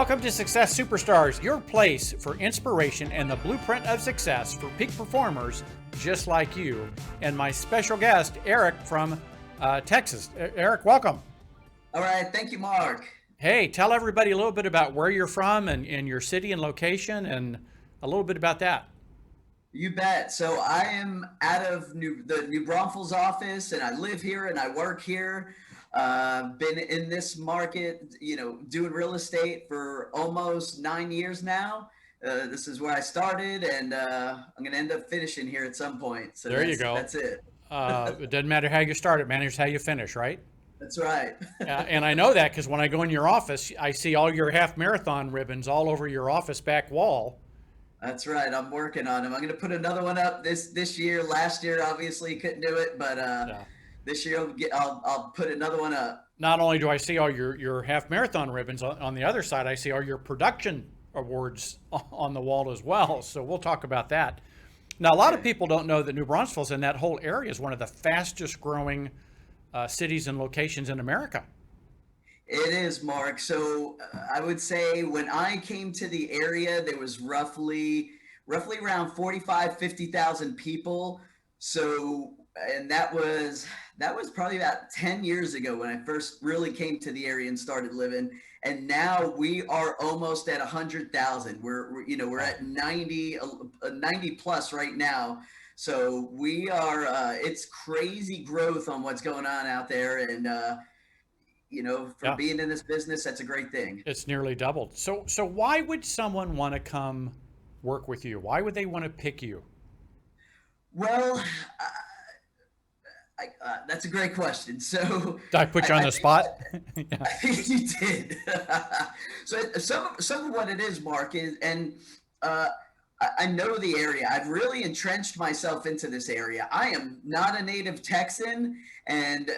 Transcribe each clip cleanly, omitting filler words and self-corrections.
Welcome to Success Superstars, your place for inspiration and the blueprint of success for peak performers just like you. And my special guest, Eric from Texas. Eric, welcome. All right. Thank you, Mark. Hey, tell everybody a little bit about where you're from and your city and location and a little bit about that. You bet. So I am out of the New Braunfels office, and I live here and I work here. Been in this market, doing real estate for almost 9 years now. This is where I started, and I'm going to end up finishing here at some point. So There you go. That's it. It doesn't matter how you start, it matters how you finish, right? That's right. And I know that because when I go in your office, I see all your half marathon ribbons all over your office back wall. That's right. I'm working on them. I'm going to put another one up this year. Last year, obviously, couldn't do it, but Yeah. this year I'll put another one up. Not only do I see all your half marathon ribbons, on the other side, I see all your production awards on the wall as well. So we'll talk about that. Now, a lot of people don't know that New Braunfels and that whole area is one of the fastest growing cities and locations in America. It is, Mark. So I would say when I came to the area, there was roughly around 50,000 people. So, and that was probably about 10 years ago when I first really came to the area and started living. And now we are almost at 100,000. We're at 90 plus right now. So we are, it's crazy growth on what's going on out there. And, for being in this business, that's a great thing. It's nearly doubled. So why would someone want to come work with you? Why would they want to pick you? Well, that's a great question. So Did I put you on the spot? I think you did. So some of what it is, Mark, is, and I know the area. I've really entrenched myself into this area. I am not a native Texan. And,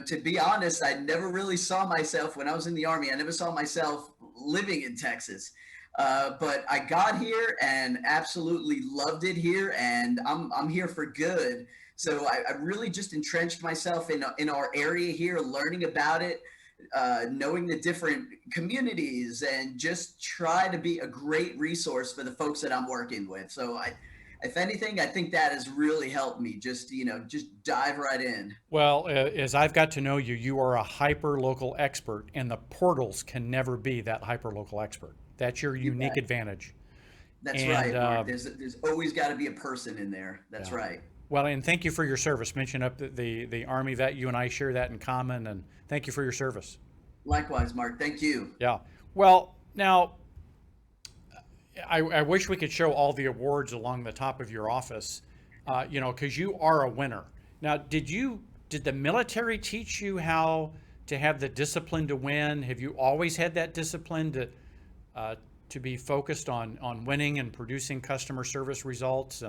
to be honest, I never really saw myself when I was in the Army. I never saw myself living in Texas. But I got here and absolutely loved it here. And I'm here for good. So I really just entrenched myself in our area here, learning about it, knowing the different communities, and just try to be a great resource for the folks that I'm working with. So if anything, I think that has really helped me just dive right in. Well, as I've got to know you, you are a hyper local expert, and the portals can never be that hyper local expert. That's your unique advantage. That's right, Mark. There's always got to be a person in there. That's right. Well, and thank you for your service. Mention up the Army vet. You and I share that in common, and thank you for your service. Likewise, Mark. Thank you. Yeah. Well, now, I wish we could show all the awards along the top of your office, because you are a winner. Now, did the military teach you how to have the discipline to win? Have you always had that discipline to be focused on winning and producing customer service results?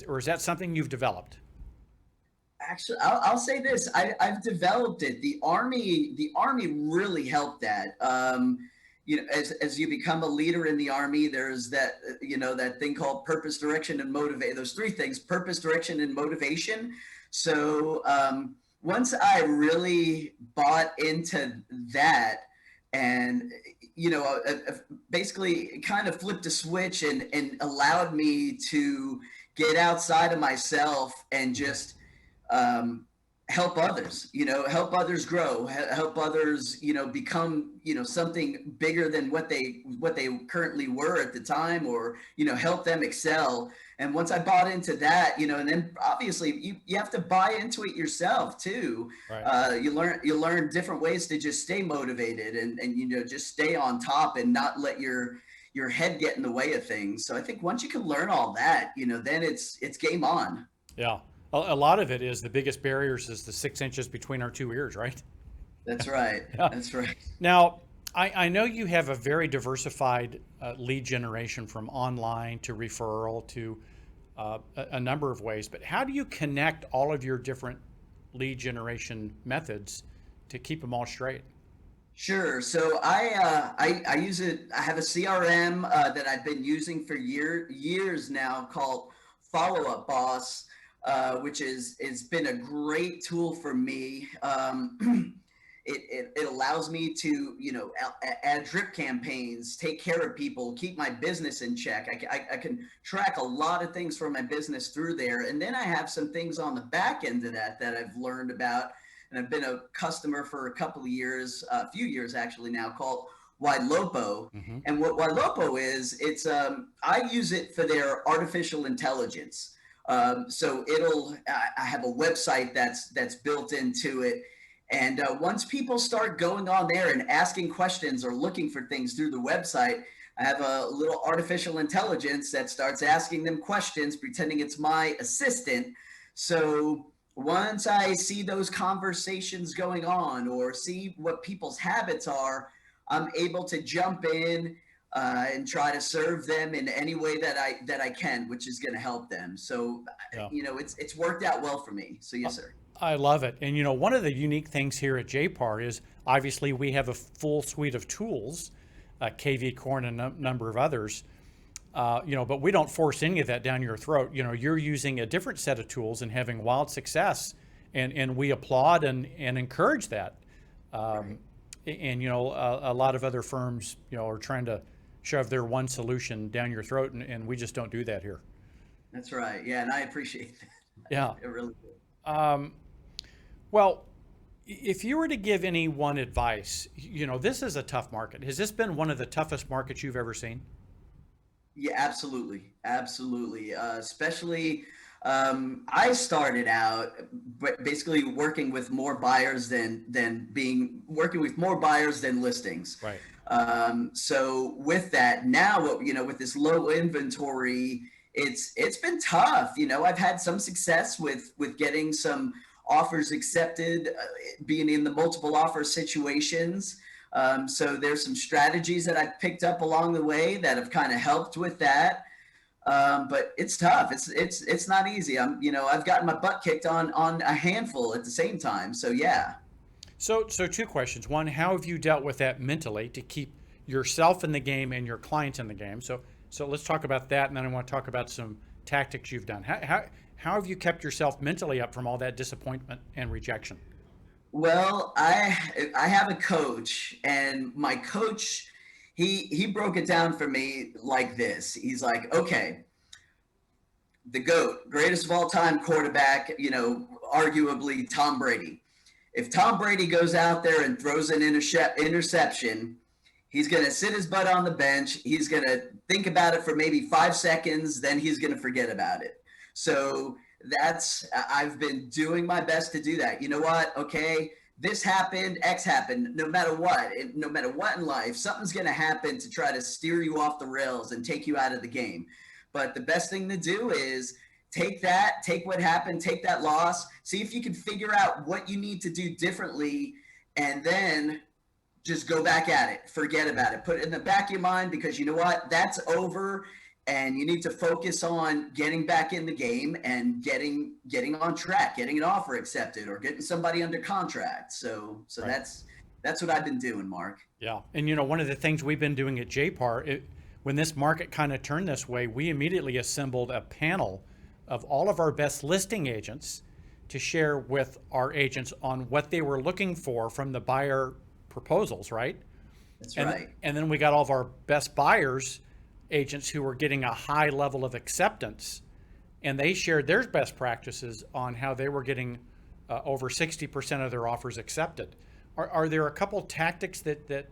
Or is that something you've developed? Actually, I'll say this: I've developed it. The Army really helped that. As you become a leader in the Army, there's that that thing called purpose, direction, and motivate. Those three things: purpose, direction, and motivation. So once I really bought into that, and basically kind of flipped a switch and allowed me to get outside of myself and just help others, help others grow, help others, become, something bigger than what they currently were at the time, or, help them excel. And once I bought into that, and then obviously you have to buy into it yourself too. Right. You learn different ways to just stay motivated and just stay on top and not let your head get in the way of things. So I think once you can learn all that, then it's game on. Yeah. A lot of it is the biggest barriers is the 6 inches between our two ears, right? That's right. Yeah. That's right. Now, I know you have a very diversified lead generation, from online to referral to a number of ways, but how do you connect all of your different lead generation methods to keep them all straight? Sure. So I use it. I have a CRM that I've been using for years now called Follow Up Boss, which has been a great tool for me. It allows me to, add drip campaigns, take care of people, keep my business in check. I can track a lot of things for my business through there. And then I have some things on the back end of that I've learned about. And I've been a customer for a couple of years, a few years actually now, called Lopo. Mm-hmm. And what Lopo is, it's I use it for their artificial intelligence. So I have a website that's built into it. And once people start going on there and asking questions or looking for things through the website, I have a little artificial intelligence that starts asking them questions, pretending it's my assistant. So once I see those conversations going on or see what people's habits are, I'm able to jump in and try to serve them in any way that I can, which is going to help them. So, Yeah. it's worked out well for me. So yes, sir. I love it. And one of the unique things here at JPAR is obviously we have a full suite of tools, KV Core and a number of others, but we don't force any of that down your throat. You're using a different set of tools and having wild success, and we applaud and encourage that. Right. And a lot of other firms, are trying to shove their one solution down your throat, and we just don't do that here. That's right. Yeah, and I appreciate that. Yeah. It really do. Well, if you were to give anyone advice, this is a tough market. Has this been one of the toughest markets you've ever seen? Yeah, absolutely. Absolutely. Especially, I started out basically working with more buyers than working with more buyers than listings. Right. So with that, now, with this low inventory, it's been tough. I've had some success with getting some offers accepted, being in the multiple offer situations. So there's some strategies that I've picked up along the way that have kind of helped with that. But it's tough. It's not easy. I've gotten my butt kicked on a handful at the same time. So yeah. So two questions. One, how have you dealt with that mentally to keep yourself in the game and your clients in the game? So let's talk about that, and then I want to talk about some tactics you've done. How have you kept yourself mentally up from all that disappointment and rejection? Well, I have a coach, and my coach, he broke it down for me like this. He's like, okay, the GOAT, greatest of all time quarterback, arguably Tom Brady. If Tom Brady goes out there and throws an interception, he's going to sit his butt on the bench. He's going to think about it for maybe 5 seconds. Then he's going to forget about it. So I've been doing my best to do that. You know what? Okay, this happened, X happened. No matter what in life, something's going to happen to try to steer you off the rails and take you out of the game. But the best thing to do is take what happened, take that loss, see if you can figure out what you need to do differently, and then just go back at it. Forget about it. Put it in the back of your mind, because you know what? That's over, and you need to focus on getting back in the game and getting on track, getting an offer accepted, or getting somebody under contract. So right. That's what I've been doing, Mark. Yeah. And one of the things we've been doing at JPAR, when this market kind of turned this way, we immediately assembled a panel of all of our best listing agents to share with our agents on what they were looking for from the buyer proposals, right? That's right. And then we got all of our best buyers agents who were getting a high level of acceptance, and they shared their best practices on how they were getting over 60% of their offers accepted. Are there a couple tactics that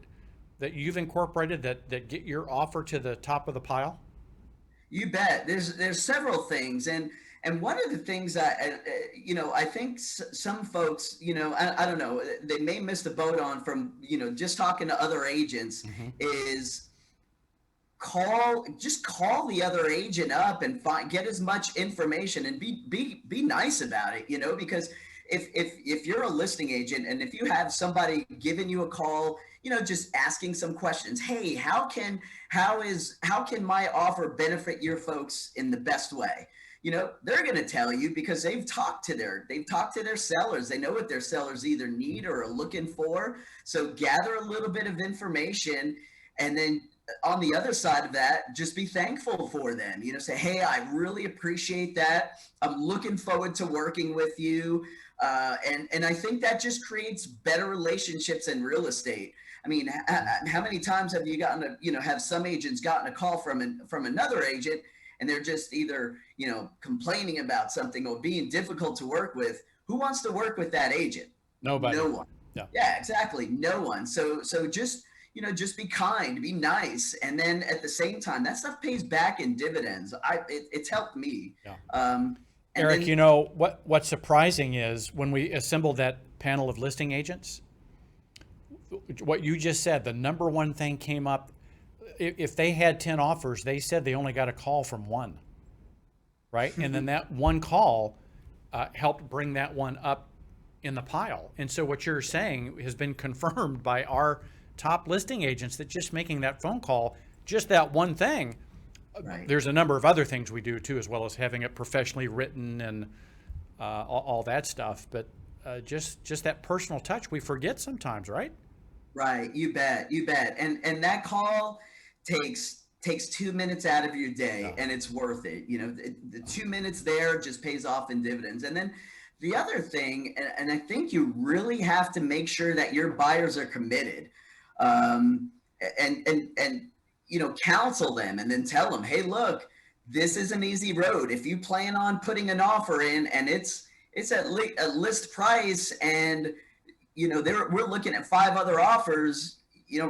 you've incorporated that get your offer to the top of the pile? You bet. There's several things, and one of the things I think some folks, I don't know, they may miss the boat on from, just talking to other agents, mm-hmm. is call the other agent up and get as much information and be nice about it, because if you're a listing agent and if you have somebody giving you a call, just asking some questions, hey, how can my offer benefit your folks in the best way? They're going to tell you, because they've talked to their sellers. They know what their sellers either need or are looking for. So gather a little bit of information, and then on the other side of that, just be thankful for them. Say, hey, I really appreciate that. I'm looking forward to working with you. And I think that just creates better relationships in real estate. I mean, how many times have you gotten have some agents gotten a call from another agent, and they're just either, complaining about something or being difficult to work with? Who wants to work with that agent? Nobody. No one. Yeah. Yeah, exactly. No one. So just, just be kind, be nice. And then at the same time, that stuff pays back in dividends. It's helped me. Yeah. And Eric, then, what's surprising is when we assembled that panel of listing agents, what you just said, the number one thing came up. If they had 10 offers, they said they only got a call from one, right? And then that one call helped bring that one up in the pile. And so what you're saying has been confirmed by our top listing agents, that just making that phone call, just that one thing. right. There's a number of other things we do too, as well as having it professionally written and all that stuff. But just that personal touch, we forget sometimes, right? Right. You bet. You bet. And that call takes 2 minutes out of your day, and it's worth it. The 2 minutes there just pays off in dividends. And then the other thing, and I think you really have to make sure that your buyers are committed, and counsel them, and then tell them, hey, look, this is an easy road. If you plan on putting an offer in and it's at a list price, and we're looking at 5 other offers,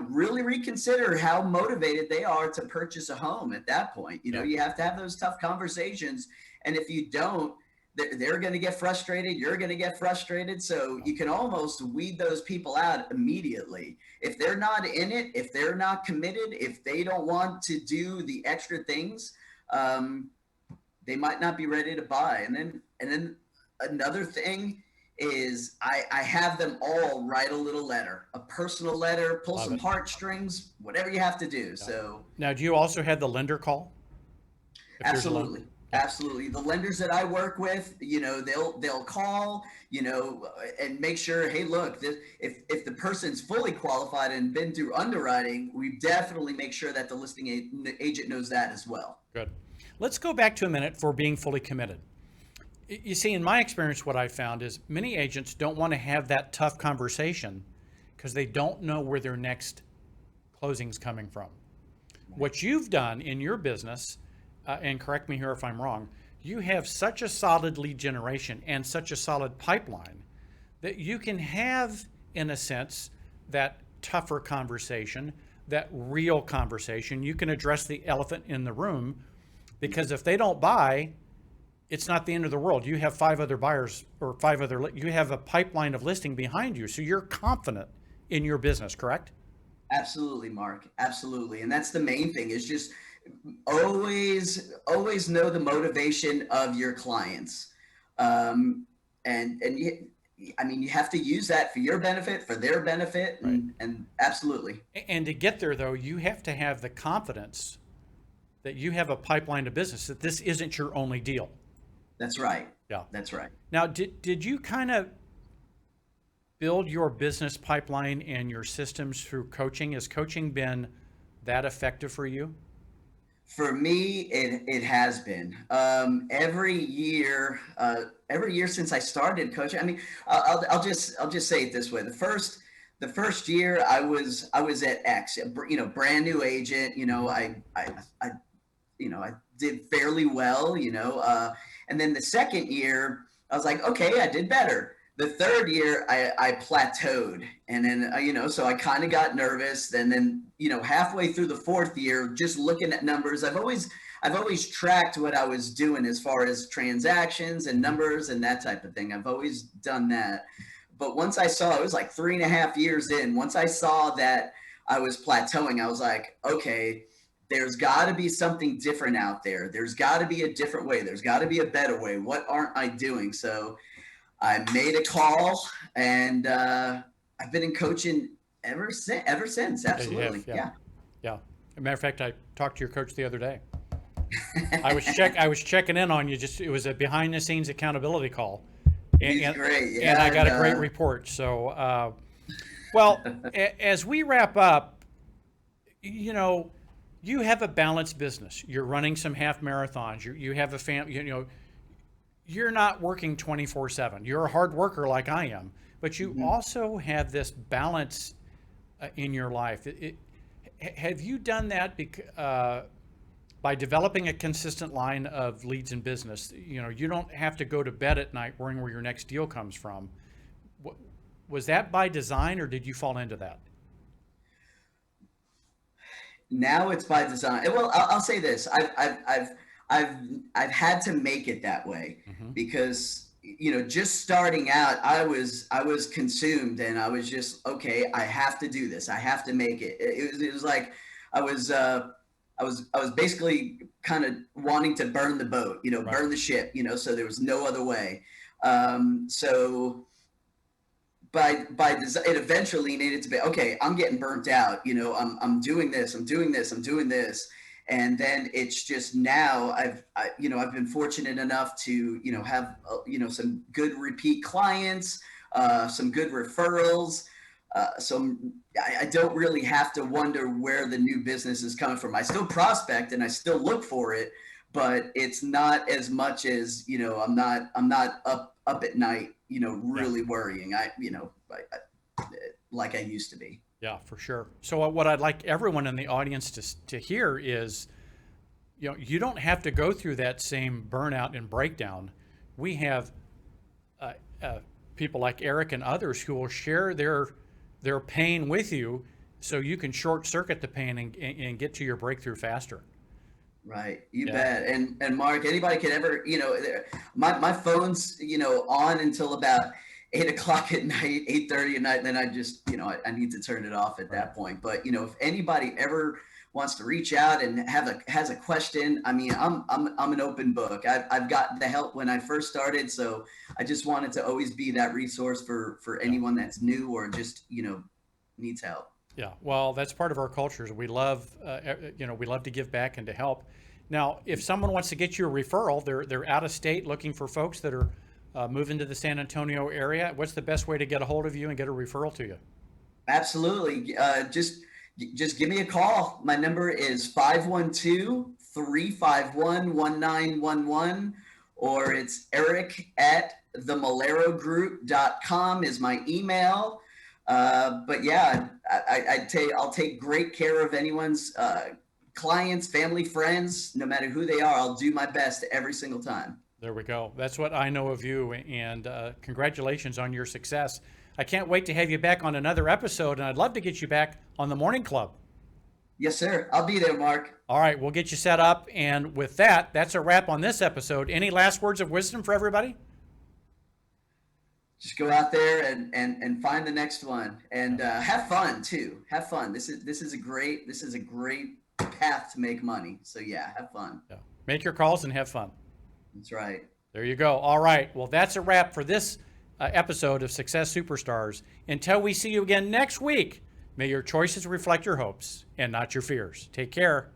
really reconsider how motivated they are to purchase a home at that point. You have to have those tough conversations. And if you don't, they're going to get frustrated. You're going to get frustrated. So you can almost weed those people out immediately. If they're not in it, if they're not committed, if they don't want to do the extra things, they might not be ready to buy. And then another thing is I have them all write a little letter, a personal letter, pull some heartstrings, whatever you have to do. So now, do you also have the lender call? absolutely. Absolutely. The lenders that I work with, they'll call, and make sure, hey, look, if the person's fully qualified and been through underwriting, we definitely make sure that the listing agent knows that as well. Good. Let's go back to a minute for being fully committed. You see, in my experience, what I found is many agents don't want to have that tough conversation because they don't know where their next closing's coming from. Right. What you've done in your business, and correct me here if I'm wrong, you have such a solid lead generation and such a solid pipeline that you can have, in a sense, that tougher conversation, that real conversation. You can address the elephant in the room, because if they don't buy, it's not the end of the world. You have 5 other buyers or you have a pipeline of listing behind you. So you're confident in your business, correct? Absolutely, Mark. Absolutely. And that's the main thing, is just always know the motivation of your clients. And you have to use that for your benefit, for their benefit, and absolutely. And to get there, though, you have to have the confidence that you have a pipeline of business, that this isn't your only deal. That's right. Yeah. That's right. Now, did you kind of build your business pipeline and your systems through coaching? Has coaching been that effective for you? For me, it has been. Every year since I started coaching. I mean, I'll just say it this way: the first year I was at X, brand new agent. I did fairly well. And then the second year I was like, okay, I did better. The third year I plateaued, and then so I kind of got nervous. And then halfway through the fourth year, just looking at numbers, I've always tracked what I was doing as far as transactions and numbers and that type of thing. I've always done that. But once I saw, it was like 3.5 years in, once I saw that I was plateauing, I was like, okay, there's got to be something different out there. There's got to be a different way. There's got to be a better way. What aren't I doing? So I made a call, and I've been in coaching ever since. Absolutely. Yeah. As a matter of fact, I talked to your coach the other day. I was checking in on you. It was a behind the scenes accountability call. He's great. Yeah, and I got a great report. So, well, as we wrap up, you have a balanced business. You're running some half marathons. You have a family, you're not working 24/7. You're a hard worker like I am, but you also have this balance in your life. Have you done that by developing a consistent line of leads in business? You don't have to go to bed at night worrying where your next deal comes from. Was that by design, or did you fall into that? Now it's by design. Well, I'll say this: I've had to make it that way because just starting out, I was consumed, and I was just, okay, I have to do this. I have to make it. It was like I was basically kind of wanting to burn the boat, Right. burn the ship, so there was no other way. So by design, it eventually needed to be, okay, I'm getting burnt out. I'm doing this, I'm doing this, I'm doing this. And then it's just now I've been fortunate enough to, have, some good repeat clients, some good referrals. So I don't really have to wonder where the new business is coming from. I still prospect and I still look for it, but it's not as much as, I'm not up at night, really worrying. Like I used to be. Yeah, for sure. So what I'd like everyone in the audience to hear is, you don't have to go through that same burnout and breakdown. We have people like Eric and others who will share their pain with you, so you can short circuit the pain and get to your breakthrough faster. Right. You bet. And Mark, anybody can ever, my phone's, on until about 8 o'clock at night, 8:30 at night. And then I just, I need to turn it off at that point. But, if anybody ever wants to reach out and has a question, I mean, I'm an open book. I've got the help when I first started. So I just wanted to always be that resource for anyone that's new or just, needs help. Yeah, well, that's part of our cultures. We love, we love to give back and to help. Now, if someone wants to get you a referral, they're out of state looking for folks that are moving to the San Antonio area. What's the best way to get a hold of you and get a referral to you? Absolutely. Just give me a call. My number is 512-351-1911, or it's eric@themulerogroup.com is my email. But yeah, I'll take great care of anyone's clients, family, friends, no matter who they are. I'll do my best every single time. There we go. That's what I know of you, and congratulations on your success. I can't wait to have you back on another episode, and I'd love to get you back on the Morning Club. Yes, sir. I'll be there, Mark. All right, we'll get you set up. And with that, that's a wrap on this episode. Any last words of wisdom for everybody? Just go out there and find the next one, and have fun too. Have fun. This is a great path to make money. So yeah, have fun. Yeah. Make your calls and have fun. That's right. There you go. All right. Well, that's a wrap for this episode of Success Superstars. Until we see you again next week, may your choices reflect your hopes and not your fears. Take care.